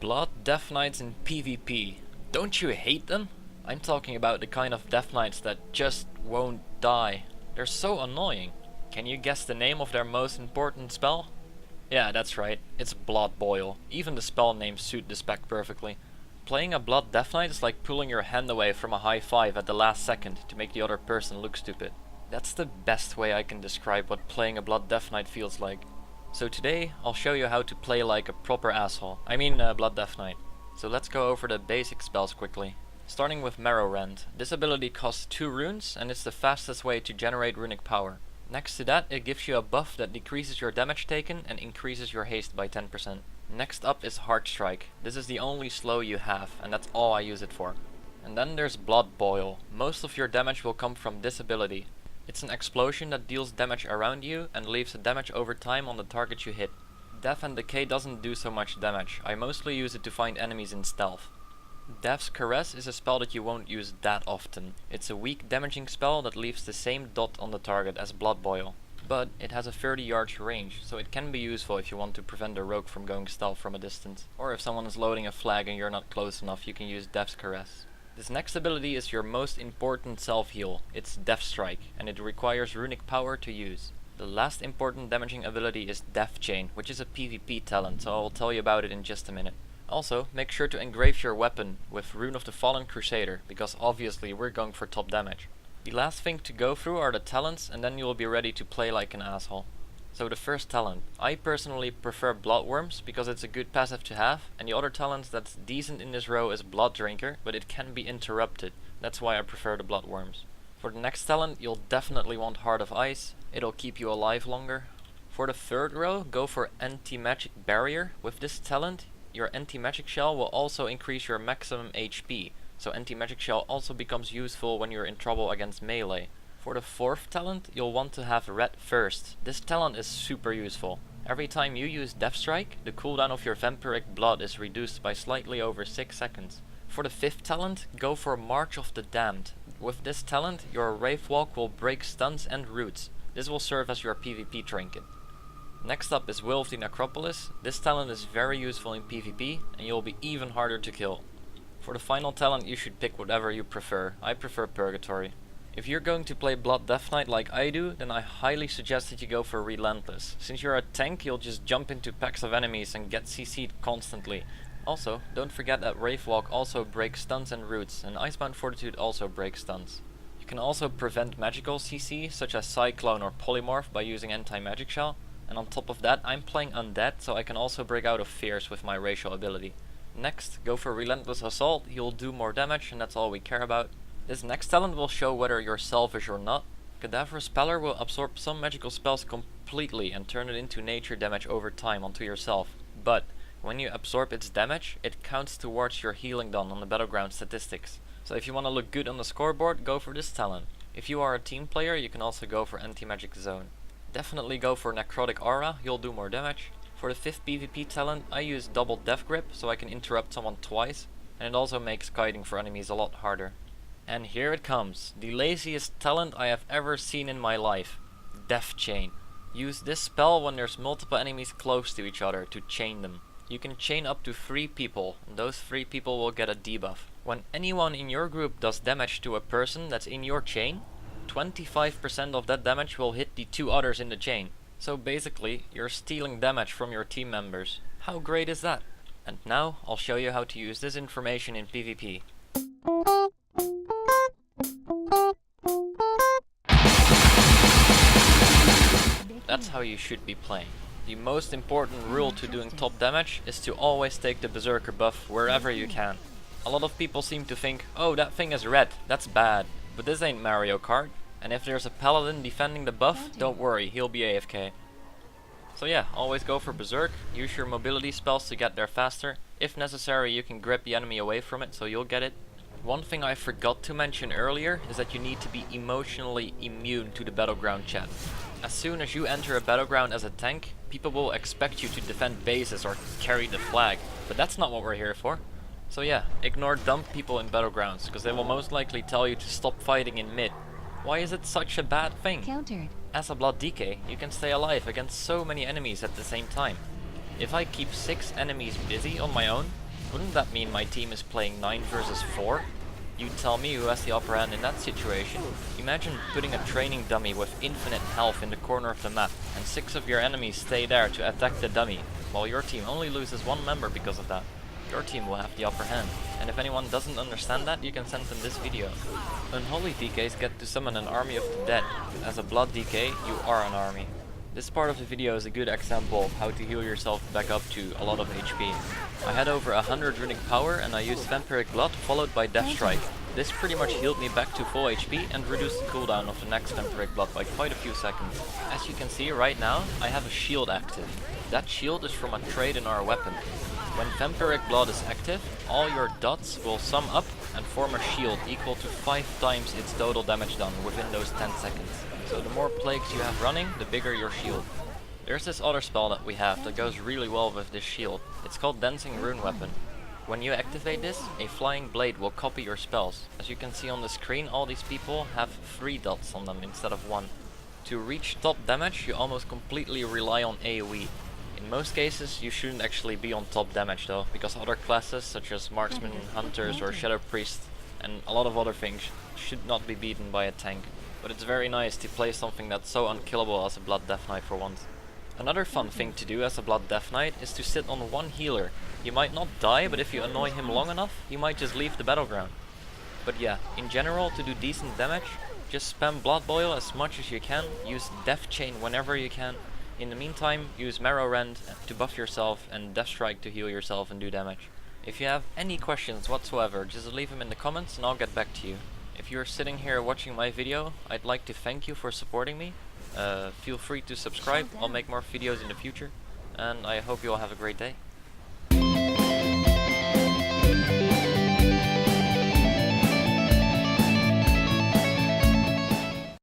Blood Death Knights in PvP. Don't you hate them? I'm talking about the kind of Death Knights that just won't die. They're so annoying. Can you guess the name of their most important spell? Yeah, that's right. It's Blood Boil. Even the spell names suit the spec perfectly. Playing a Blood Death Knight is like pulling your hand away from a high five at the last second to make the other person look stupid. That's the best way I can describe what playing a Blood Death Knight feels like. So today, I'll show you how to play like a proper asshole. I mean Blood Death Knight. So let's go over the basic spells quickly. Starting with Marrow Rend. This ability costs 2 runes and it's the fastest way to generate runic power. Next to that, it gives you a buff that decreases your damage taken and increases your haste by 10%. Next up is Heart Strike. This is the only slow you have, and that's all I use it for. And then there's Blood Boil. Most of your damage will come from this ability. It's an explosion that deals damage around you and leaves a damage over time on the target you hit. Death and Decay doesn't do so much damage. I mostly use it to find enemies in stealth. Death's Caress is a spell that you won't use that often. It's a weak damaging spell that leaves the same dot on the target as Blood Boil. But it has a 30 yards range, so it can be useful if you want to prevent a rogue from going stealth from a distance. Or if someone is loading a flag and you're not close enough, you can use Death's Caress. This next ability is your most important self-heal. It's Death Strike, and it requires runic power to use. The last important damaging ability is Death Chain, which is a PvP talent, so I'll tell you about it in just a minute. Also, make sure to engrave your weapon with Rune of the Fallen Crusader, because obviously we're going for top damage. The last thing to go through are the talents, and then you will be ready to play like an asshole. So the first talent. I personally prefer Bloodworms because it's a good passive to have, and the other talent that's decent in this row is Blood Drinker, but it can be interrupted. That's why I prefer the Bloodworms. For the next talent, you'll definitely want Heart of Ice. It'll keep you alive longer. For the third row, go for Anti-Magic Barrier. With this talent, your Anti-Magic Shell will also increase your maximum HP. So Anti-Magic Shell also becomes useful when you're in trouble against melee. For the fourth talent, you'll want to have Red First. This talent is super useful. Every time you use Death Strike, the cooldown of your vampiric blood is reduced by slightly over 6 seconds. For the fifth talent, go for March of the Damned. With this talent, your Wraith Walk will break stuns and roots. This will serve as your PvP trinket. Next up is Will of the Necropolis. This talent is very useful in PvP, and you'll be even harder to kill. For the final talent, you should pick whatever you prefer. I prefer Purgatory. If you're going to play Blood Death Knight like I do, then I highly suggest that you go for Relentless. Since you're a tank, you'll just jump into packs of enemies and get CC'd constantly. Also, don't forget that Wraith Walk also breaks stuns and roots, and Icebound Fortitude also breaks stuns. You can also prevent magical CC, such as Cyclone or Polymorph, by using Anti-Magic Shell. And on top of that, I'm playing Undead, so I can also break out of fears with my racial ability. Next, go for Relentless Assault. You'll do more damage, and that's all we care about. This next talent will show whether you're selfish or not. Cadaverous Pallor will absorb some magical spells completely and turn it into nature damage over time onto yourself. But when you absorb its damage, it counts towards your healing done on the battleground statistics. So if you want to look good on the scoreboard, go for this talent. If you are a team player, you can also go for Anti-Magic Zone. Definitely go for Necrotic Aura, you'll do more damage. For the 5th PvP talent, I use Double Death Grip so I can interrupt someone twice, and it also makes kiting for enemies a lot harder. And here it comes, the laziest talent I have ever seen in my life. Death Chain. Use this spell when there's multiple enemies close to each other to chain them. You can chain up to 3 people, and those 3 people will get a debuff. When anyone in your group does damage to a person that's in your chain, 25% of that damage will hit the 2 others in the chain. So basically, you're stealing damage from your team members. How great is that? And now, I'll show you how to use this information in PvP. That's how you should be playing. The most important rule to doing top damage is to always take the Berserker buff wherever you can. A lot of people seem to think, oh, that thing is red, that's bad. But this ain't Mario Kart, and if there's a paladin defending the buff, don't worry, he'll be AFK. So yeah, always go for Berserk, use your mobility spells to get there faster. If necessary, you can grip the enemy away from it, so you'll get it. One thing I forgot to mention earlier is that you need to be emotionally immune to the battleground chat. As soon as you enter a battleground as a tank, people will expect you to defend bases or carry the flag, but that's not what we're here for. So yeah, ignore dumb people in battlegrounds, because they will most likely tell you to stop fighting in mid. Why is it such a bad thing? Countered. As a Blood DK, you can stay alive against so many enemies at the same time. If I keep 6 enemies busy on my own, Wouldn't that mean my team is playing 9 versus 4? You tell me who has the upper hand in that situation. Imagine putting a training dummy with infinite health in the corner of the map, and 6 of your enemies stay there to attack the dummy, while your team only loses 1 member because of that. Your team will have the upper hand, and if anyone doesn't understand that, you can send them this video. Unholy DKs get to summon an army of the dead. As a blood DK, you are an army. This part of the video is a good example of how to heal yourself back up to a lot of HP. I had over 100 runic power and I used Vampiric Blood followed by Death Strike. This pretty much healed me back to full HP and reduced the cooldown of the next Vampiric Blood by quite a few seconds. As you can see right now, I have a shield active. That shield is from a trait in our weapon. When Vampiric Blood is active, all your dots will sum up and form a shield equal to 5 times its total damage done within those 10 seconds. So the more plagues you have running, the bigger your shield. There's this other spell that we have that goes really well with this shield. It's called Dancing Rune Weapon. When you activate this, a flying blade will copy your spells. As you can see on the screen, all these people have 3 dots on them instead of 1. To reach top damage, you almost completely rely on AoE. In most cases, you shouldn't actually be on top damage though, because other classes such as Marksmen, Hunters or Shadow Priest and a lot of other things should not be beaten by a tank. But it's very nice to play something that's so unkillable as a Blood Death Knight for once. Another fun thing to do as a Blood Death Knight is to sit on one healer. You might not die, but if you annoy him long enough, he might just leave the battleground. But yeah, in general, to do decent damage, just spam Blood Boil as much as you can, use Death Chain whenever you can. In the meantime, use Marrow Rend to buff yourself and Death Strike to heal yourself and do damage. If you have any questions whatsoever, just leave them in the comments and I'll get back to you. If you're sitting here watching my video, I'd like to thank you for supporting me. Feel free to subscribe, I'll make more videos in the future, and I hope you all have a great day.